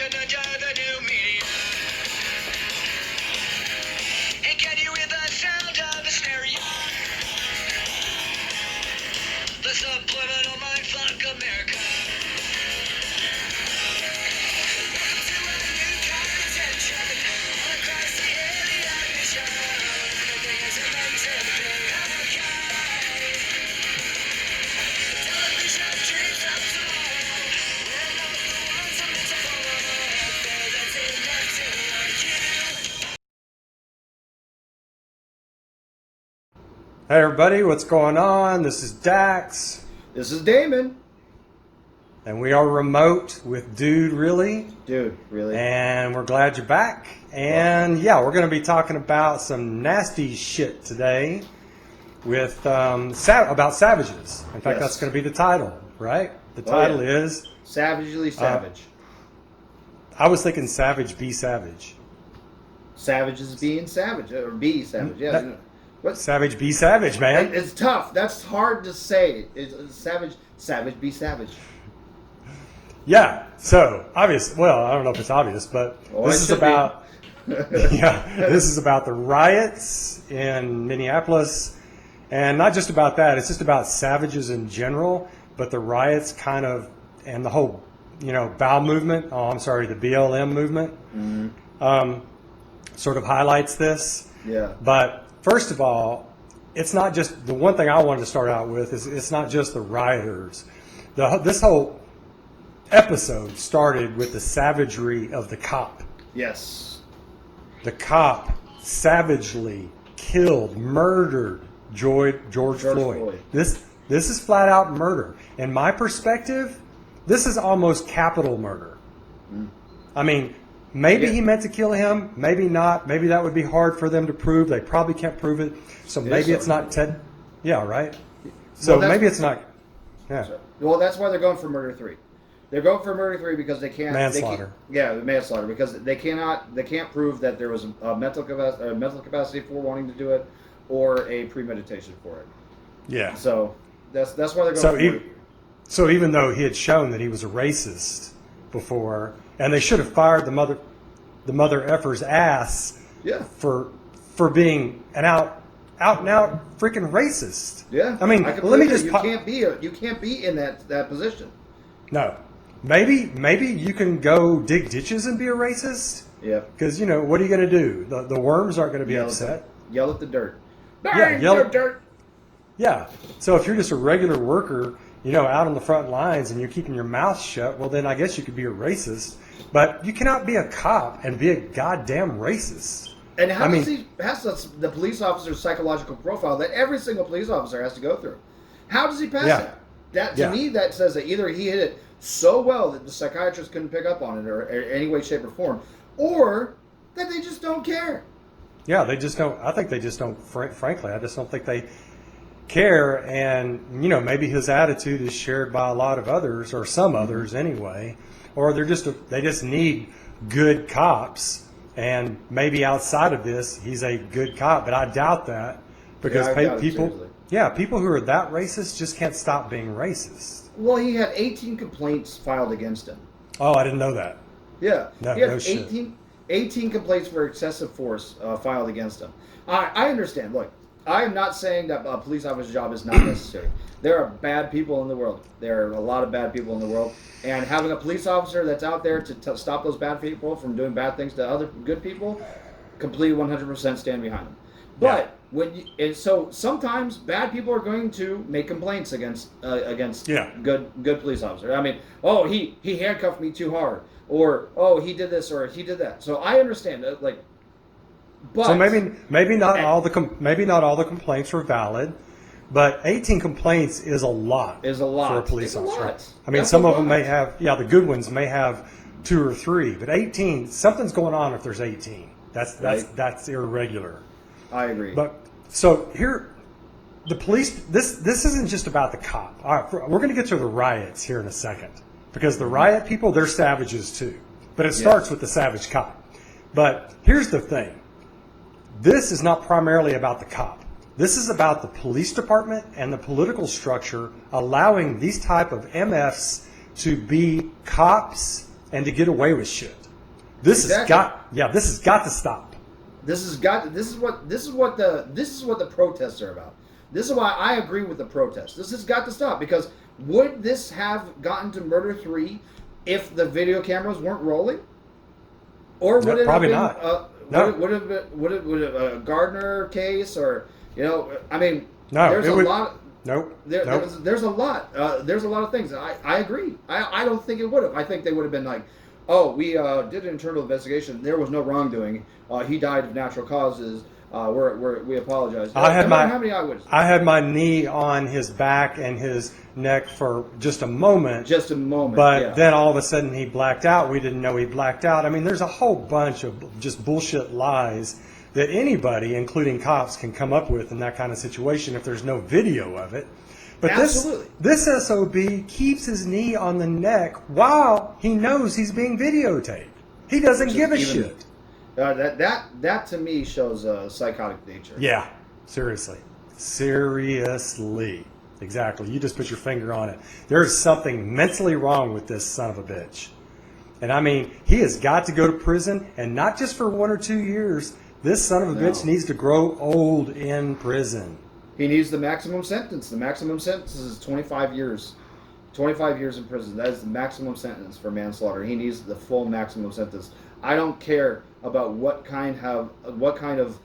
introduction to the new media. And can you hear the sound of the stereo? The subliminal mindfuck America. Welcome to a new conversation across the alien mission. Everything is amazing, okay. Television dreams of tomorrow. We're not the ones I'm meant to follow. That's enough to like you. Hey everybody, what's going on? This is Dax, This is Damon. and we are remote with DudeReally, Dude, really? and we're glad you're back. And yeah, we're going to be talking about some nasty shit today with about savages. In fact, Yes. that's going to be the title, right? The Oh, title yeah. is Savagely savage. I was thinking Savage Be Savage. Savage is being savage, or be savage. Yeah. That- What? Savage Be Savage, man. It's tough. That's hard to say. It's savage. Savage be savage. Yeah. So obvious. Well, I don't know if it's obvious, but Oh, this it is should be. about. Yeah, this is about the riots in Minneapolis, and not just about that. It's just about savages in general, but the riots kind of, and the whole, BOW movement. Oh, I'm sorry, the BLM movement, sort of highlights this. Yeah. But first of all, it's not just the one thing I wanted to start out with is it's not just the rioters. This whole episode started with the savagery of the cop. Yes. The cop savagely killed, murdered George Floyd. This is flat out murder. In my perspective, this is almost capital murder. I mean, maybe Yeah. he meant to kill him, maybe not. Maybe that would be hard for them to prove. They probably can't prove it. So maybe it's not Yeah, right. So Well, maybe it's not. Yeah. Well, that's why they're going for murder 3. They're going for murder 3 because they can't. Manslaughter. Manslaughter, because they can't prove that there was a mental capacity for wanting to do it, or a premeditation for it. Yeah. So that's why they're going So for murder 3. So even though he had shown that he was a racist before, and they should have fired the mother effer's ass Yeah. for being an out and out freaking racist. Yeah. I mean, completely let me agree. just you can't be in that position. no. Maybe you can go dig ditches and be a racist. Yeah. Because what are you going to do? The worms aren't going to be upset. Yell at the dirt. Yeah, Bang, yell the at- dirt. Yeah. So if you're just a regular worker, out on the front lines and you're keeping your mouth shut, well, then I guess you could be a racist. But you cannot be a cop and be a goddamn racist. And how I does mean- he pass the police officer's psychological profile that every single police officer has to go through? How does he pass Yeah. that? That to Yeah. me, that says that either he hit it so well that the psychiatrist couldn't pick up on it, or any way, shape, or form, or that they just don't care. Yeah, they just don't. I think they just don't. Frankly, I just don't think they care. And maybe his attitude is shared by a lot of others, or some others anyway. Or they just need good cops. And maybe outside of this, he's a good cop, but I doubt that because Yeah, I doubt it, people, seriously. people who are that racist just can't stop being racist. Well, he had 18 complaints filed against him. Oh, I didn't know that. Yeah, No- he had no shit. 18 complaints for excessive force filed against him. I understand. Look, I am not saying that a police officer's job is not necessary. There are bad people in the world. There are a lot of bad people in the world. And having a police officer that's out there to stop those bad people from doing bad things to other good people, completely 100% stand behind them. But and so sometimes bad people are going to make complaints against good police officer. I mean, oh, he handcuffed me too hard, or oh, he did this, or he did that. So I understand but So maybe not all the complaints were valid, but 18 complaints is a lot. Is a lot for a police It's a officer. lot. I mean, That's some a of them lot. may have. Yeah, the good ones may have 2 or 3, but 18, something's going on if there's 18. That's irregular. I agree. But so here, the police. This isn't just about the cop. All right, we're going to get to the riots here in a second because the riot people, they're savages too. But it starts with the savage cop. But here's the thing: this is not primarily about the cop. This is about the police department and the political structure allowing these type of MFs to be cops and to get away with shit. This Exactly. this has got to stop. This is what the protests are about. This is why I agree with the protests. This has got to stop, because would this have gotten to murder 3 if the video cameras weren't rolling? Or would it probably have been, not. No. Would it a Gardner case, or I mean, No, there's it a would- lot. Nope. There's a lot. There's a lot of things. I agree. I don't think it would have. I think they would have been like, oh, we did an internal investigation. There was no wrongdoing. He died of natural causes. We apologize. I had how many eyewitnesses? I had my knee on his back and his neck for just a moment. Just a moment. But yeah. then all of a sudden he blacked out. We didn't know he blacked out. I mean, there's a whole bunch of just bullshit lies that anybody, including cops, can come up with in that kind of situation if there's no video of it. But Absolutely. this SOB keeps his knee on the neck while he knows he's being videotaped. He doesn't give a shit. That to me shows a psychotic nature. Yeah, seriously. Seriously. Exactly. You just put your finger on it. There's something mentally wrong with this son of a bitch. And I mean, he has got to go to prison, and not just for 1 or 2 years. This son of a bitch needs to grow old in prison. He needs the maximum sentence. The maximum sentence is 25 years. 25 years in prison. That is the maximum sentence for manslaughter. He needs the full maximum sentence. I don't care about what kind of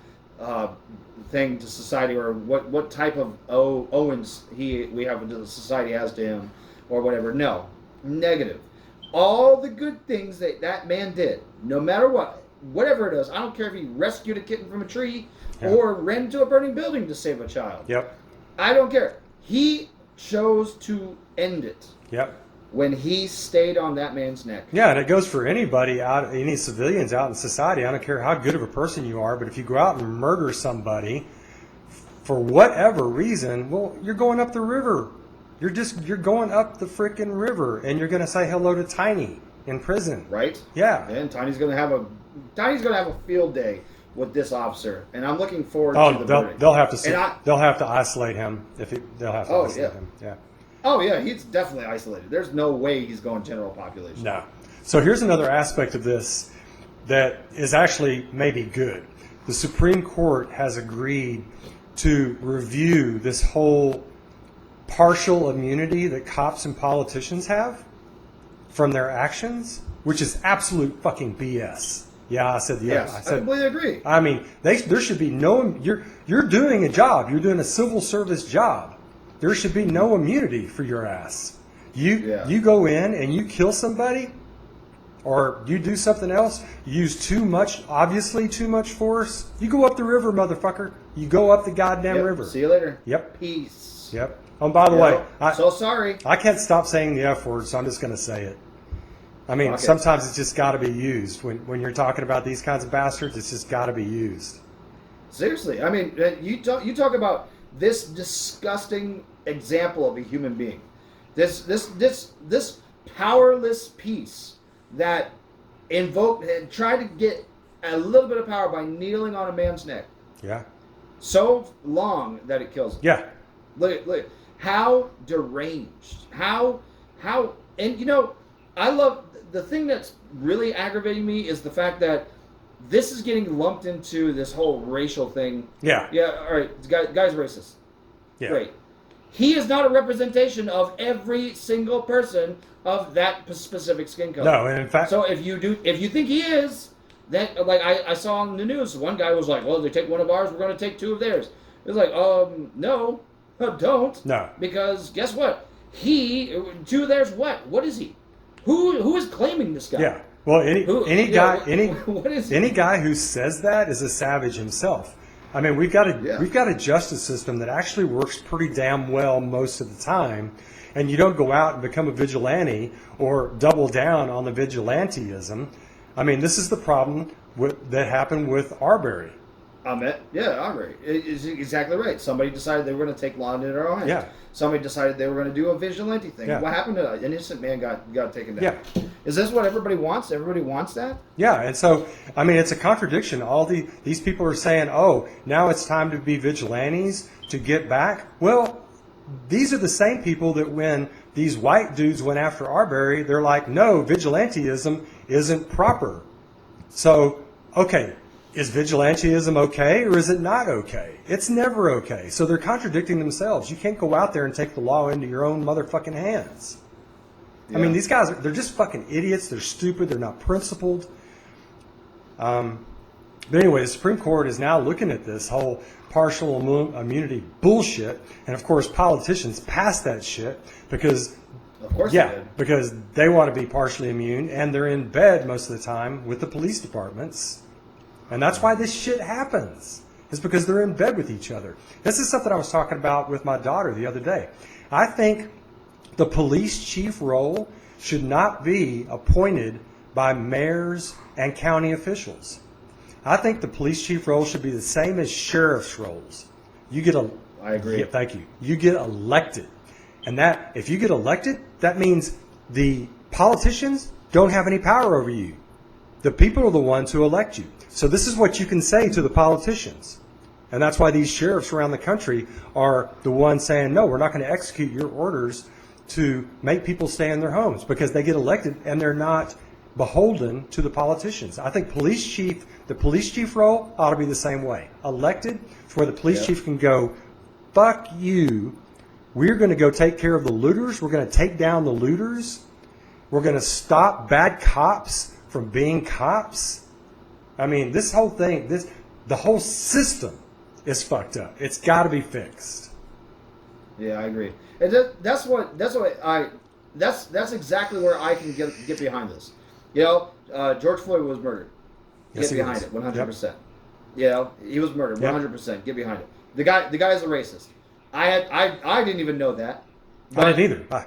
thing to society, or what type of owens the society has to him, or whatever. No, negative. All the good things that man did, no matter what, whatever it is. I don't care if he rescued a kitten from a tree or ran into a burning building to save a child. Yep. I don't care. He chose to end it. Yep. When he stayed on that man's neck. Yeah, and it goes for anybody any civilians out in society. I don't care how good of a person you are, but if you go out and murder somebody for whatever reason, well, you're going up the river. You're going up the freaking river, and you're going to say hello to Tiny in prison. Right? Yeah. And Tiny's gonna have a field day with this officer, and I'm looking forward to the verdict. They'll have to isolate him they'll have to isolate him. Yeah. Oh yeah, he's definitely isolated. There's no way he's going general population. No. So here's another aspect of this that is actually maybe good. The Supreme Court has agreed to review this whole partial immunity that cops and politicians have from their actions, which is absolute fucking BS. Yeah, I said Yes, I completely agree. I mean, there should be no. You're doing a job. You're doing a civil service job. There should be no immunity for your ass. You go in and you kill somebody, or you do something else. You use obviously too much force. You go up the river, motherfucker. You go up the goddamn river. See you later. Yep. Peace. Yep. Oh, by the way, so sorry. I can't stop saying the F word, so I'm just going to say it. I mean, sometimes it's just got to be used. When you're talking about these kinds of bastards, it's just got to be used. Seriously, I mean, you talk about this disgusting example of a human being, this powerless piece that tried to get a little bit of power by kneeling on a man's neck. Yeah. So long that it kills him. Yeah. Look, how deranged, how, and I love, the thing that's really aggravating me is the fact that this is getting lumped into this whole racial thing. Yeah. Yeah, all right, guy's racist. Yeah. Great. He is not a representation of every single person of that specific skin color. No, and in fact... So if you think he is, then, like I saw on the news, one guy was like, well, they take one of ours, we're going to take 2 of theirs. It was like, no, don't. No. Because guess what? 2 of theirs what? What is he? Who is claiming this guy? Yeah. Well, any guy who says that is a savage himself. I mean, we've got a justice system that actually works pretty damn well most of the time, and you don't go out and become a vigilante or double down on the vigilanteism. I mean, this is the problem that happened with Arbery. Arbery is exactly right. Somebody decided they were going to take law into their own hands. Yeah. Somebody decided they were going to do a vigilante thing. Yeah. What happened to an innocent man got taken down? Yeah. Is this what everybody wants? Everybody wants that? Yeah, and so, I mean, it's a contradiction. All these people are saying, oh, now it's time to be vigilantes to get back. Well, these are the same people that when these white dudes went after Arbery, they're like, no, vigilantism isn't proper. So, okay, is vigilantism okay or is it not okay? It's never okay. So they're contradicting themselves. You can't go out there and take the law into your own motherfucking hands. Yeah. I mean, these guys, they're just fucking idiots. They're stupid. They're not principled. But anyway, the Supreme Court is now looking at this whole partial immunity bullshit. And of course, politicians pass that shit because, Of course they did. because they want to be partially immune and they're in bed most of the time with the police departments. And that's why this shit happens. It's because they're in bed with each other. This is something I was talking about with my daughter the other day. I think the police chief role should not be appointed by mayors and county officials. I think the police chief role should be the same as sheriff's roles. You get I agree. Yeah, thank you. You get elected. And that if you get elected, that means the politicians don't have any power over you. The people are the ones who elect you. So this is what you can say to the politicians. And that's why these sheriffs around the country are the ones saying, no, we're not going to execute your orders to make people stay in their homes, because they get elected and they're not beholden to the politicians. I think the police chief role ought to be the same way. Elected, where the police chief can go, fuck you. We're going to go take care of the looters. We're going to take down the looters. We're going to stop bad cops from being cops. I mean, this whole thing, the whole system is fucked up. It's got to be fixed. Yeah, I agree. And that's exactly where I can get behind this. You know, George Floyd was murdered. Yes, Get he behind was. it, 100%. You know, he was murdered, Yep. 100%. Get behind it. The guy is a racist. I didn't even know that. I didn't either.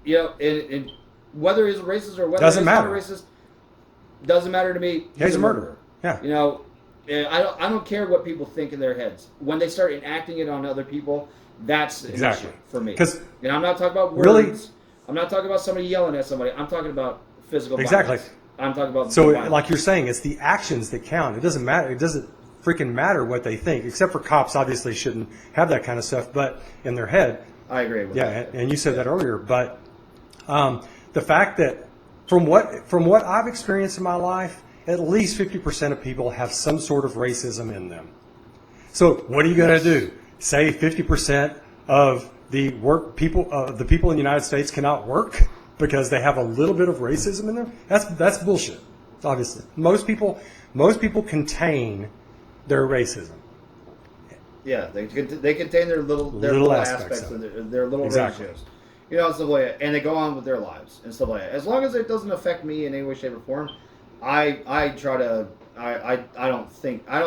You know, and whether he's a racist or whether Doesn't he's matter. not a racist, doesn't matter to me. He's a murderer. Yeah. You know, and I don't care what people think in their heads. When they start enacting it on other people, that's an Exactly. issue for me. 'Cause and I'm not talking about words. really- I'm not talking about somebody yelling at somebody. I'm talking about physical Exactly. violence. I'm talking about So, violence. like you're saying, it's the actions that count. It doesn't matter. It doesn't freaking matter what they think, except for cops obviously shouldn't have that kind of stuff, but in their head. I agree with Yeah, that. and you said that earlier, but the fact that from what I've experienced in my life, at least 50% of people have some sort of racism in them. So what are you going to do? Say 50% of the the people in the United States cannot work because they have a little bit of racism in them? That's bullshit. Obviously, most people contain their racism. Yeah, they contain their little aspects of their little Exactly. ratios. You know, stuff like that. And they go on with their lives and stuff like that. As long as it doesn't affect me in any way, shape, or form, I try to I don't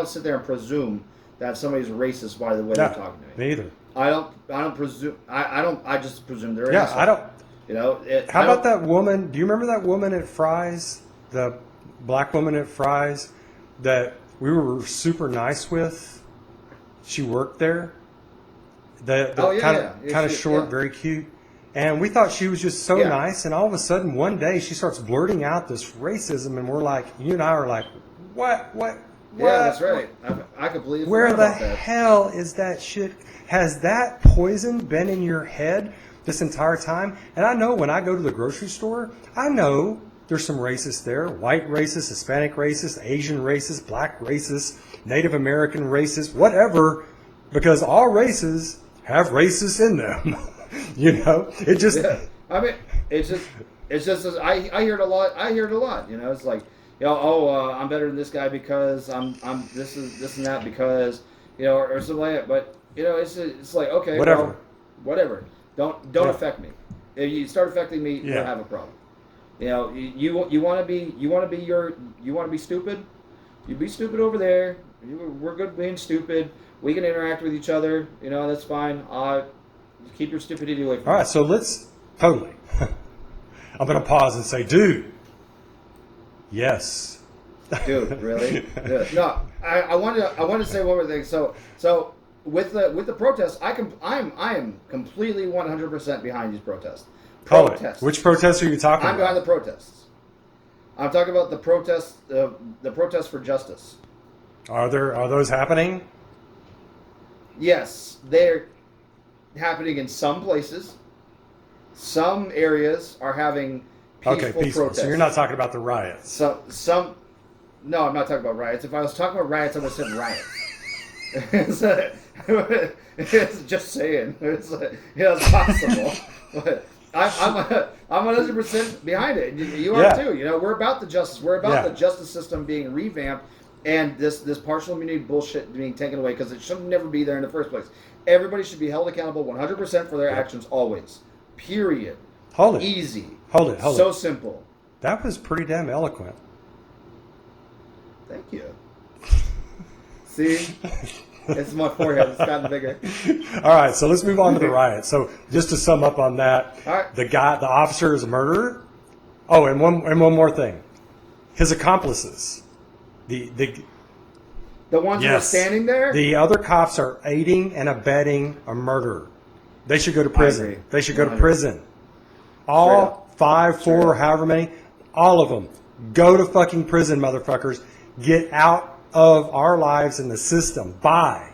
sit there and presume that somebody's racist by the way they're talking to me. Me either. I don't presume I just presume they're Yeah, innocent. I don't. You know, How about that woman? Do you remember that woman at Fry's, the black woman at Fry's that we were super nice with? She worked there. The kind of short, very cute, and we thought she was just so nice. And all of a sudden, one day, she starts blurting out this racism, and we're like, you and I are like, what? Yeah, that's right. I completely Where forgot the about that. hell is that shit? Has that poison been in your head this entire time? And I know when I go to the grocery store, I know there's some racists there. White racists, Hispanic racists, Asian racists, black racists, Native American racists, whatever, because all races have racists in them. You know? It just... Yeah. I mean, it's just I hear it a lot. You know, it's like, you know, I'm better than this guy because I'm this and that because, you know, or something like that. But you know, it's like, okay, Whatever. well, whatever. Don't affect me. If you start affecting me, you'll have a problem. You know, you want to be stupid. You be stupid over there. We're good being stupid. We can interact with each other. You know, that's fine. Keep your stupidity away from me. All right, so let's... Totally. I'm going to pause and say, dude, yes. Dude, really? Yeah. No, I want to say one more thing. So with the protests, I am completely 100% behind these protests. Protests. Which protests are you talking I'm about? behind the protests. I'm talking about the protests for justice. Are those happening? Yes, they're happening in some places. Some areas are having peaceful protests. So you're not talking about the riots. No, I'm not talking about riots. If I was talking about riots, I would have said riots. It's just saying. It's possible. But I'm 100% behind it. You are too. You know, we're about the justice. We're about the justice system being revamped, and this partial immunity bullshit being taken away because it should never be there in the first place. Everybody should be held accountable 100% for their actions always. Period. Hold it. Easy. Hold it. So simple. That was pretty damn eloquent. Thank you. See? It's my forehead. It's gotten bigger. All right, so let's move on to the riot. So just to sum up on that, All right. the officer is a murderer. Oh, and one more thing. His accomplices. The ones who are standing there? The other cops are aiding and abetting a murderer. They should go to prison. agree. They should go to 100%. prison. All 5, 4, however many, all of them. Go to fucking prison, motherfuckers. Get out of our lives in the system. Bye.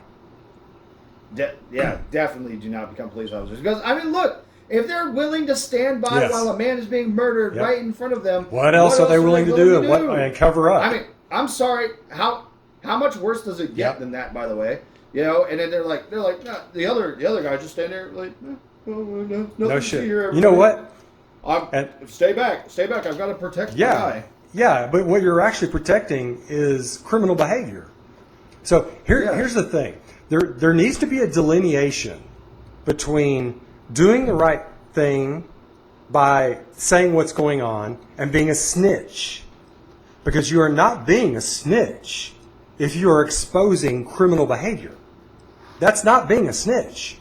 Definitely do not become police officers. Because, I mean, look, if they're willing to stand by while a man is being murdered right in front of them, what else are they willing to do and cover up? I mean, I'm sorry, how much worse does it get than that, by the way? You know, and then they're like, no, the other guy just stand there like, no shit. Here, you know what? Stay back. I've got to protect the guy. Yeah, but what you're actually protecting is criminal behavior. So here's the thing. There needs to be a delineation between doing the right thing by saying what's going on and being a snitch. Because you are not being a snitch if you are exposing criminal behavior. That's not being a snitch.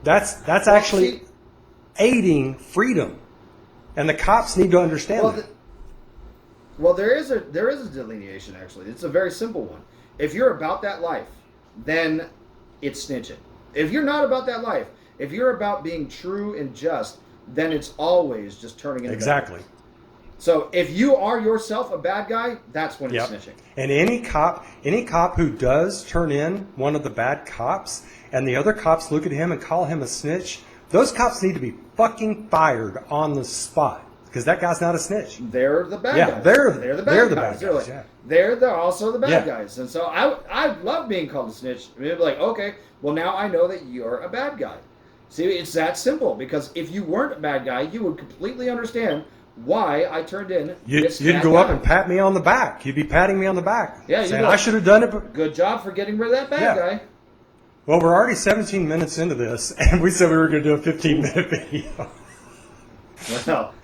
That's actually aiding freedom. And the cops need to understand that. Well, there is a delineation, actually. It's a very simple one. If you're about that life, then it's snitching. If you're not about that life, if you're about being true and just, then it's always just turning into exactly. bad. So if you are yourself a bad guy, that's when it's snitching. And any cop who does turn in one of the bad cops, and the other cops look at him and call him a snitch, those cops need to be fucking fired on the spot. Because that guy's not a snitch. They're the bad guys. They're the bad bad guys. They're also the bad guys. And so I love being called a snitch. I mean, it'd be like, okay, well, now I know that you're a bad guy. See, it's that simple. Because if you weren't a bad guy, you would completely understand why I turned in this You'd go up and pat me on the back. You'd be patting me on the back. Yeah, saying, I should have done it. But good job for getting rid of that bad guy. Well, we're already 17 minutes into this, and we said we were going to do a 15-minute video.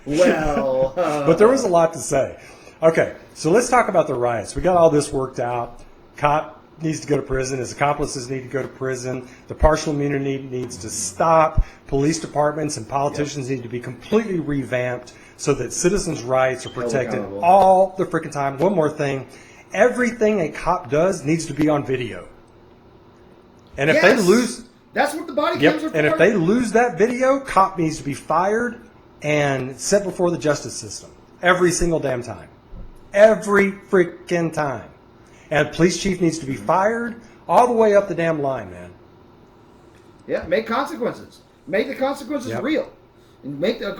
Well. But there was a lot to say. Okay, so let's talk about the riots. We got all this worked out. Cop needs to go to prison. His accomplices need to go to prison. The partial immunity needs to stop. Police departments and politicians need to be completely revamped so that citizens' rights are protected all the freaking time. One more thing. Everything a cop does needs to be on video. And if they lose... That's what the body cams are for. And if they lose that video, cop needs to be fired and set before the justice system. Every single damn time. Every freaking time. And police chief needs to be fired all the way up the damn line, man. Yeah, make consequences. Make the consequences real. And make the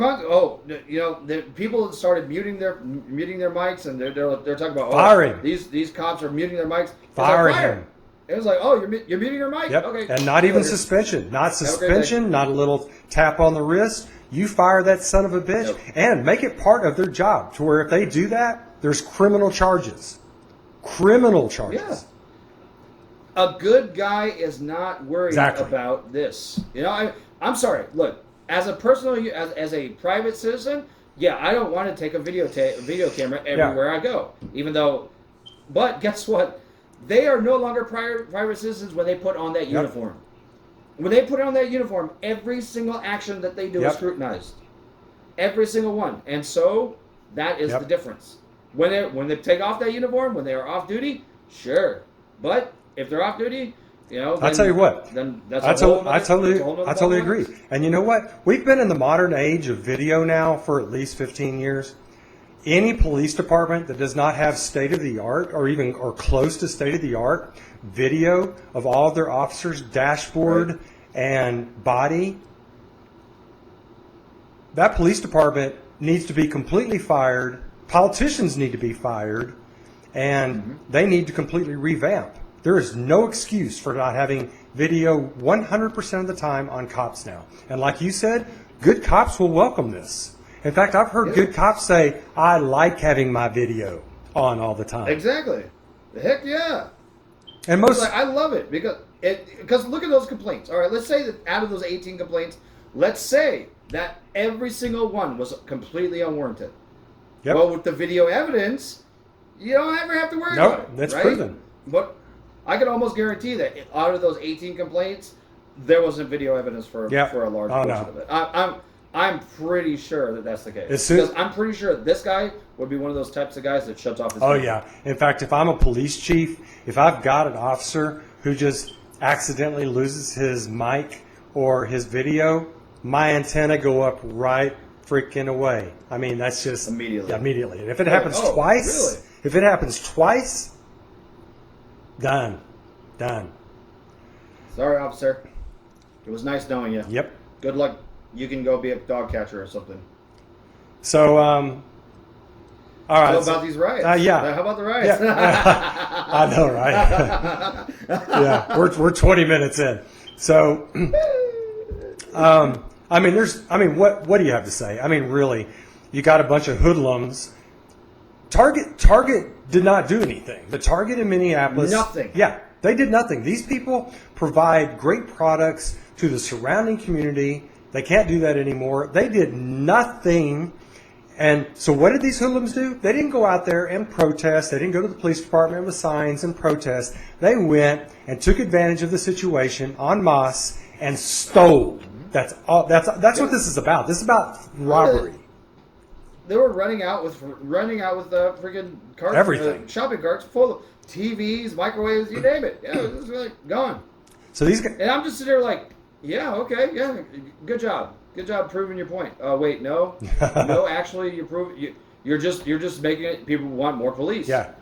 the people that started muting their mics and they're talking about firing. These cops are muting their mics. Firing him. It was like, oh, you're muting your mic? Yep. Okay. And not even suspension. Not suspension, not a little tap on the wrist. You fire that son of a bitch and make it part of their job to where if they do that, there's criminal charges. Criminal charges. Yeah. A good guy is not worried about this. You know, I'm sorry. Look, as a as a private citizen, I don't want to take a video camera everywhere I go. Even though, but guess what? They are no longer private citizens when they put on that uniform. When they put on that uniform, every single action that they do is scrutinized. Every single one. And so that is the difference. When they take off that uniform, when they are off duty, sure. But if they're off duty, I'll tell you what. Then that's I totally agree. And you know what? We've been in the modern age of video now for at least 15 years. Any police department that does not have state-of-the-art or close to state-of-the-art video of all of their officers' dashboard and body, that police department needs to be completely fired. Politicians need to be fired, and they need to completely revamp. There is no excuse for not having video 100% of the time on cops now. And like you said, good cops will welcome this. In fact, I've heard good cops say, I like having my video on all the time. Exactly. Heck yeah. And most, like, I love it because look at those complaints. All right, let's say that out of those 18 complaints, let's say that every single one was completely unwarranted. Yep. Well, with the video evidence, you don't ever have to worry about it. That's right? proven. But I can almost guarantee that out of those 18 complaints, there wasn't video evidence for a large portion of it. I'm pretty sure that that's the case. Because I'm pretty sure this guy would be one of those types of guys that shuts off his video. Yeah. In fact, if I'm a police chief, if I've got an officer who just accidentally loses his mic or his video, my antenna go up right freaking away. I mean, that's just immediately. Immediately. And if it happens twice, done. Sorry, officer. It was nice knowing you. Yep. Good luck. You can go be a dog catcher or something. So, all right. So about these riots. Yeah. How about the riots? Yeah. I know, right? Yeah. We're 20 minutes in. So, what do you have to say? I mean, really, you got a bunch of hoodlums. Target did not do anything. The Target in Minneapolis. Nothing. Yeah. They did nothing. These people provide great products to the surrounding community. They can't do that anymore. They did nothing. And so what did these hoodlums do? They didn't go out there and protest. They didn't go to the police department with signs and protest. They went and took advantage of the situation en masse and stole. That's all. That's what this is about. This is about robbery. They were running out with freaking carts, everything, shopping carts full of TVs, microwaves, you name it. Yeah, it was like gone. So these guys, and I'm just sitting there like, yeah, okay, yeah, good job proving your point. Wait, no, actually, you're just making it. People want more police. Yeah,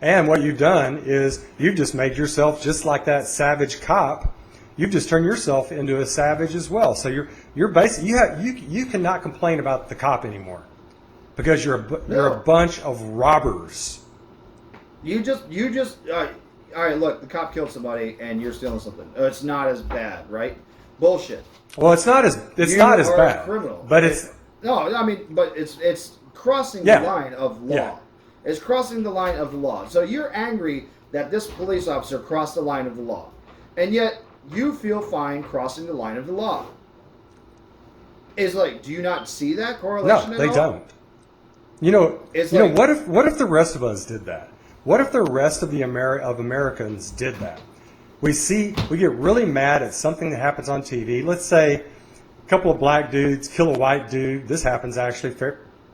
and what you've done is you've just made yourself just like that savage cop. You've just turned yourself into a savage as well. So you're basically you cannot complain about the cop anymore because you're a bunch of robbers. You just all right. Look, the cop killed somebody, and you're stealing something. It's not as bad, right? Bullshit. Well, it's not as bad. A criminal, but it's but it's crossing the line of law. Yeah. It's crossing the line of the law. So you're angry that this police officer crossed the line of the law, and yet you feel fine crossing the line of the law. It's like, do you not see that correlation? No, they don't. What if the rest of us did that? What if the rest of of Americans did that? We get really mad at something that happens on TV. Let's say a couple of black dudes kill a white dude. This happens actually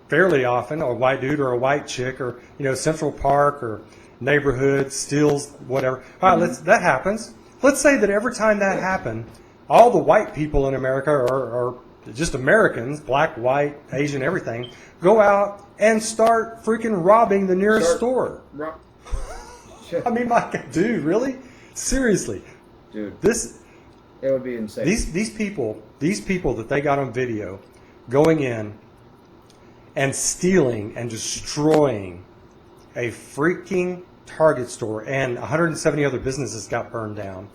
fairly often. A white dude or a white chick, or Central Park or neighborhood steals whatever. All right, that happens. Let's say that every time that happened, all the white people in America or just Americans, black, white, Asian, everything, go out and start freaking robbing the nearest store. I mean, my God, dude, really? Seriously, dude, it would be insane. These people that they got on video, going in and stealing and destroying a freaking Target store, and 170 other businesses got burned down.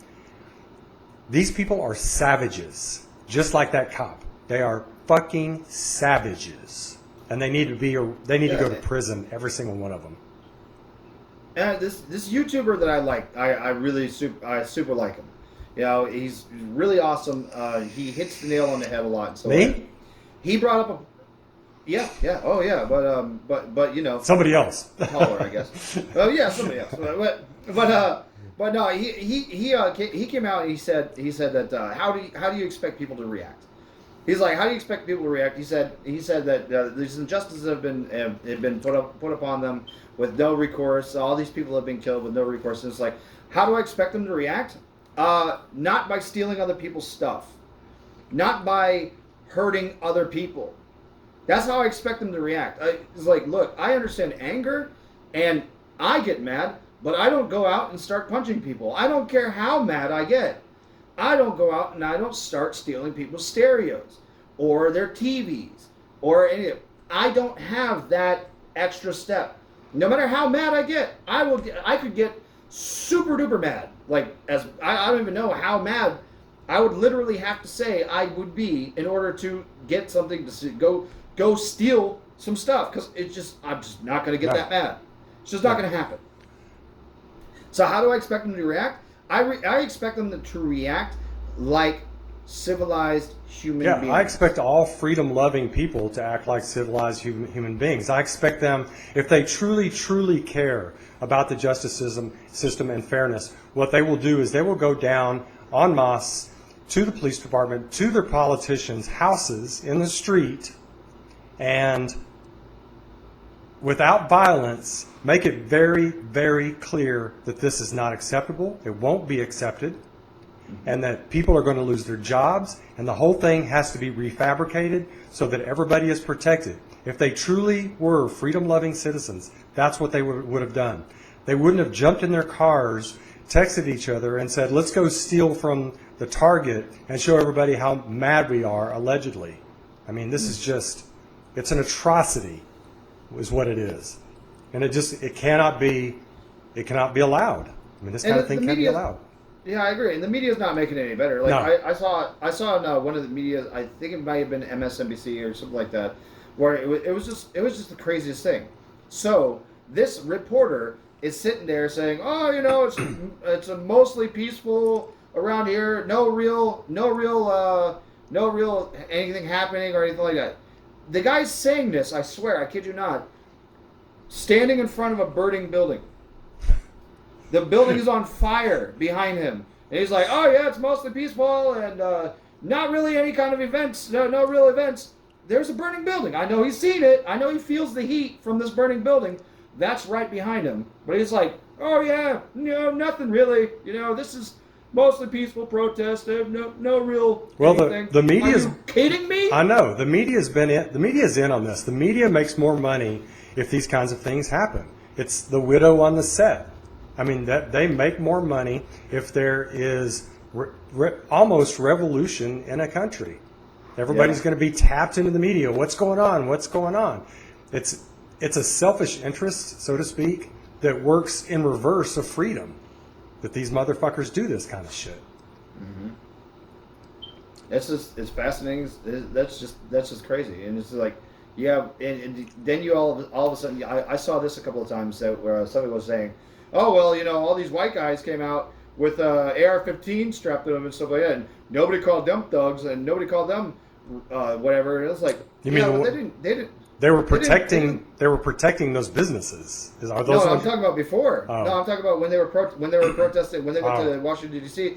These people are savages, just like that cop. They are fucking savages, and they need to go to prison, every single one of them. And this YouTuber that I like, I really super like him. He's really awesome. He hits the nail on the head a lot. So Me? He brought up but somebody else. Taller, I guess. Oh yeah, somebody else. But no, he came out and he said that how do you expect people to react? He's like, how do you expect people to react? He said that these injustices have been put upon them with no recourse. All these people have been killed with no recourse. And it's like, how do I expect them to react? Not by stealing other people's stuff, not by hurting other people. That's how I expect them to react. It's like, look, I understand anger, and I get mad, but I don't go out and start punching people. I don't care how mad I get. I don't go out and I don't start stealing people's stereos. or their TVs or any. I don't have that extra step. No matter how mad I get, I could get super duper mad. Like I don't even know how mad I would literally have to say I would be in order to get something to go steal some stuff, because I'm just not going to get that mad. It's just not going to happen. So how do I expect them to react? I expect them to react like civilized human beings. I expect all freedom-loving people to act like civilized human beings. I expect them, if they truly, truly care about the justice system and fairness, what they will do is they will go down en masse to the police department, to their politicians' houses in the street, and without violence, make it very, very clear that this is not acceptable. It won't be accepted. And that people are going to lose their jobs, and the whole thing has to be refabricated so that everybody is protected. If they truly were freedom-loving citizens, that's what they would have done. They wouldn't have jumped in their cars, texted each other, and said, let's go steal from the Target and show everybody how mad we are, allegedly. I mean, this is just, it's an atrocity, is what it is. And it cannot be allowed. I mean, this kind of thing can't be allowed. Yeah, I agree, and the media is not making it any better. Like No. I saw in one of the media, I think it might have been MSNBC or something like that, where it was just the craziest thing. So this reporter is sitting there saying, "Oh, it's a mostly peaceful around here. No real anything happening or anything like that." The guy's saying this, I swear, I kid you not, standing in front of a burning building. The building is on fire behind him. And he's like, oh, yeah, it's mostly peaceful and not really any kind of events, no real events. There's a burning building. I know he's seen it. I know he feels the heat from this burning building. That's right behind him. But he's like, oh, yeah, nothing really. This is mostly peaceful protest. No real anything. the media's... Are you kidding me? I know. The media's in on this. The media makes more money if these kinds of things happen. It's the widow on the set. I mean, that they make more money if there is almost revolution in a country. Everybody's going to be tapped into the media. What's going on? What's going on? It's a selfish interest, so to speak, that works in reverse of freedom. That these motherfuckers do this kind of shit. Mm-hmm. It's fascinating. That's just crazy, and it's like. Yeah, and then you all of a sudden, I saw this a couple of times where somebody was saying, oh, well, all these white guys came out with AR-15 strapped to them and stuff like that, and nobody called them thugs, and nobody called them whatever. And it's like, they were protecting those businesses. I'm talking about before. Oh. No, I'm talking about when they were protesting, when they went to Washington, D.C.,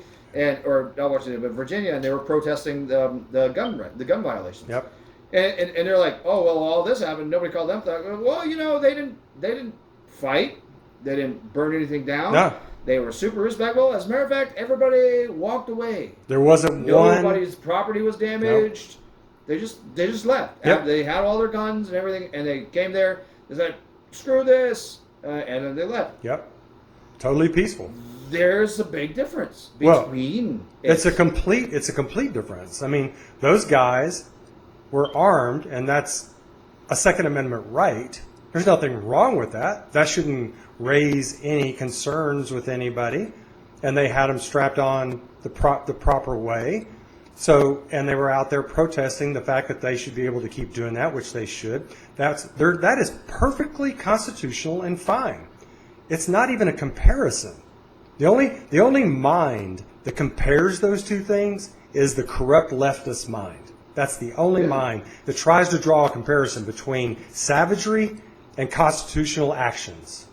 or not Washington, but Virginia, and they were protesting the gun violations. Yep. And they're like, oh, well, all this happened. Nobody called them thugs. Well, they didn't fight. They didn't burn anything down. No. They were super respectful. As a matter of fact, everybody walked away. There wasn't Nobody's property was damaged. Nope. They just left. Yep. They had all their guns and everything, and they came there. They said, screw this, and then they left. Yep. Totally peaceful. There's a big difference between. It's a complete difference. I mean, those guys were armed, and that's a Second Amendment right. There's nothing wrong with that. That shouldn't raise any concerns with anybody. And they had them strapped on the proper way. So, and they were out there protesting the fact that they should be able to keep doing that, which they should. That is perfectly constitutional and fine. It's not even a comparison. The only mind that compares those two things is the corrupt leftist mind. That's the only mind that tries to draw a comparison between savagery and constitutional actions.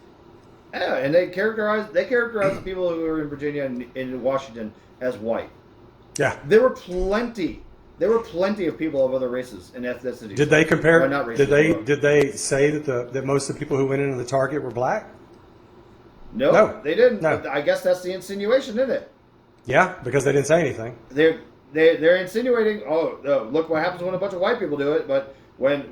Yeah, and they characterize the people who were in Virginia and in Washington as white. Yeah. There were plenty of people of other races and ethnicities. Did they compare? Or not races, did they say that most of the people who went into the Target were black? No, they didn't. No. I guess that's the insinuation, isn't it? Yeah, because they didn't say anything. They're insinuating. Oh, look what happens when a bunch of white people do it. But when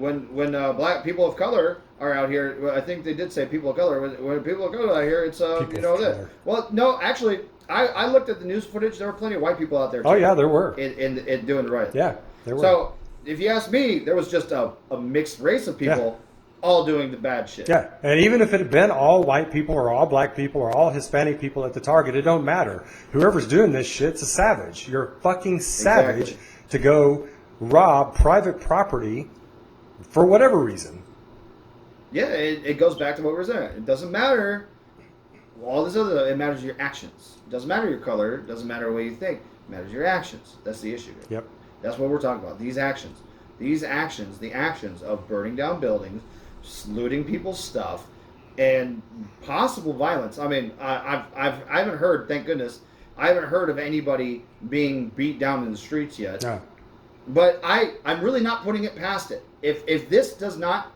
black people of color are out here, well, I think they did say people of color. When people of color are out here, it's that. Well, no, actually, I looked at the news footage. There were plenty of white people out there too. Oh yeah, there were. In doing the riot. Yeah, there were. So if you ask me, there was just a mixed race of people all doing the bad shit. Yeah, and even if it had been all white people or all black people or all Hispanic people at the target, it don't matter. Whoever's doing this shit's a savage. You're a fucking savage Exactly. to go rob private property for whatever reason. Yeah, it goes back to what we were saying. It doesn't matter all this other. It matters your actions. It doesn't matter your color. It doesn't matter what you think. It matters your actions. That's the issue. Yep. That's what we're talking about. These actions. The actions of burning down buildings, looting people's stuff, and possible violence. I mean, I haven't heard. Thank goodness, I haven't heard of anybody being beat down in the streets yet. No. But I'm really not putting it past it. If this does not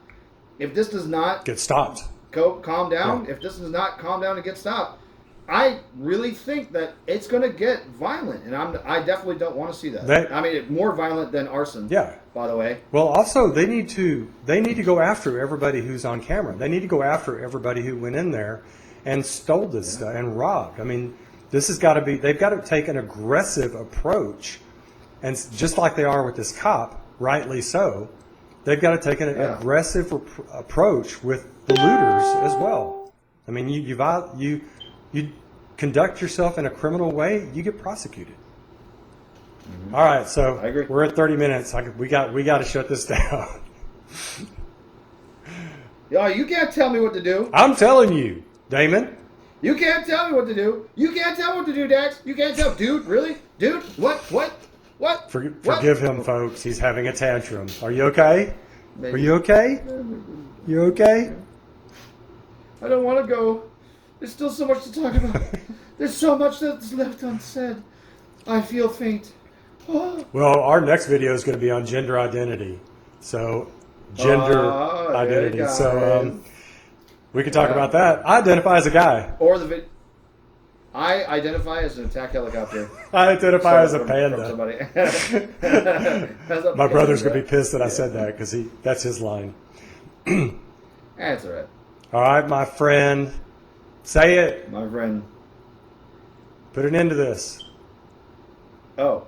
Get stopped. calm down, if this does not calm down and get stopped, I really think that it's going to get violent, and I definitely don't want to see that. I mean, more violent than arson. Yeah. By the way. Well, also they need to go after everybody who's on camera. They need to go after everybody who went in there and stole this stuff and robbed. I mean, this has got to be. They've got to take an aggressive approach, and just like they are with this cop, rightly so. They've got to take an aggressive approach with the looters as well. I mean, you conduct yourself in a criminal way, you get prosecuted. Mm-hmm. All right, so I agree. We're at 30 minutes. We got to shut this down. Yo, you can't tell me what to do. I'm telling you, Damon. You can't tell me what to do. You can't tell me what to do, Dax. You can't tell, dude. Really, dude? What? Forgive him, folks. He's having a tantrum. Are you okay? Maybe. Are you okay? You okay? I don't want to go. There's still so much to talk about. There's so much that's left unsaid. I feel faint. Oh. Well, our next video is going to be on gender identity. So, gender identity. So, we can talk about that. I identify as a guy. Or I identify as an attack helicopter. I identify as a panda. From My brother's going to be pissed that I said that because that's his line. That's all right. All right, my friend. Say it. My friend. Put an end to this. Oh.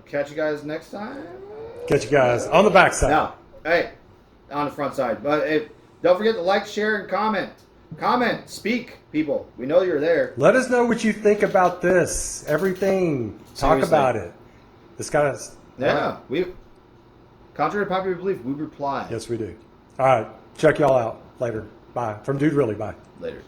Catch you guys next time? Catch you guys on the backside. No. Hey, on the front side. But don't forget to like, share, and comment. Comment. Speak, people. We know you're there. Let us know what you think about this. Everything. Talk Seriously. about it. This guy is... Yeah. Contrary to popular belief, we reply. Yes, we do. All right. Check y'all out later. Bye. From DudeReally. Bye. Later.